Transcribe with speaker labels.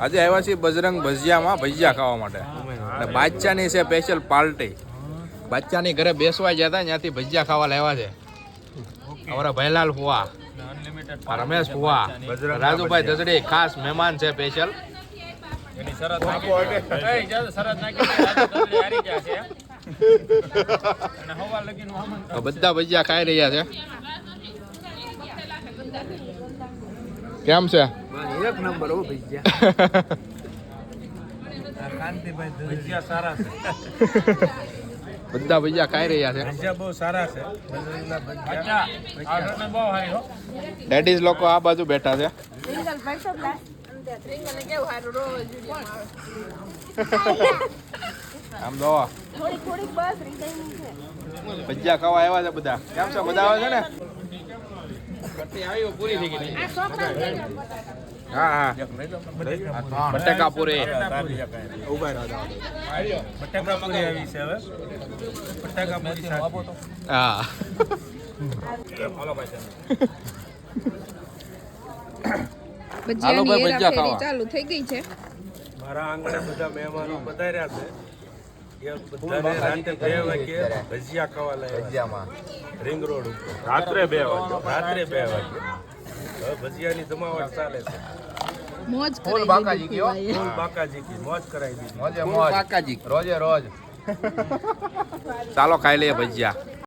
Speaker 1: આજે આવ્યા છીએ બજરંગ ભજીયામાં ભજીયા ખાવા માટે અને બાદશાહની છે સ્પેશિયલ પાર્ટી. બાદશાહની ઘરે બેસવા ગયા હતા ત્યાંથી ભજીયા ખાવા લાવ્યા છે અમારા ભૈલાલ ફુવા, રમેશ ફુવા, રાજુભાઈ દસડી ખાસ મહેમાન છે સ્પેશિયલ. બધા ભજીયા ખાઈ રહ્યા છે. કેમ છે?
Speaker 2: એક નંબર હો ભજીયા. ભજીયા સારા છે.
Speaker 1: બધા ભજીયા ખાઈ રહ્યા છે.
Speaker 2: ભજીયા બહુ સારા છે.
Speaker 1: લેડીઝ લોકો આ બાજુ બેઠા છે. આમ જો ભજીયા ખાવા આવ્યા છે બધા. કેમ છે? બધા આવે છે ને? પૂરી થઈ ગઈ. હા હા બટેકા પૂરી.
Speaker 2: બટાકા પૂરી આવી છે હવે. બટાકા પૂરી
Speaker 1: હા હાલો ભાઈ ભજીયા ખાવા.
Speaker 3: ચાલુ થઈ ગઈ છે.
Speaker 2: મારા આંગણે બધા મહેમાનો પધાર્યા છે. બધાને રાતે 2 વાગે ભજીયા ખાવા લાવ્યા રિંગ રોડ ઉપર. રાત્રે 2 વાગે. હવે ભજીયાની જમાવટ ચાલે છે.
Speaker 3: મોજ
Speaker 1: ફૂલ બાકાજી કયો?
Speaker 2: ફૂલ બાકાજી કી મોજ કરાવી દીધી.
Speaker 1: મોજે મોજ બાકાજી રોજે રોજ. ચાલો ખાઈ લઈએ ભજીયા.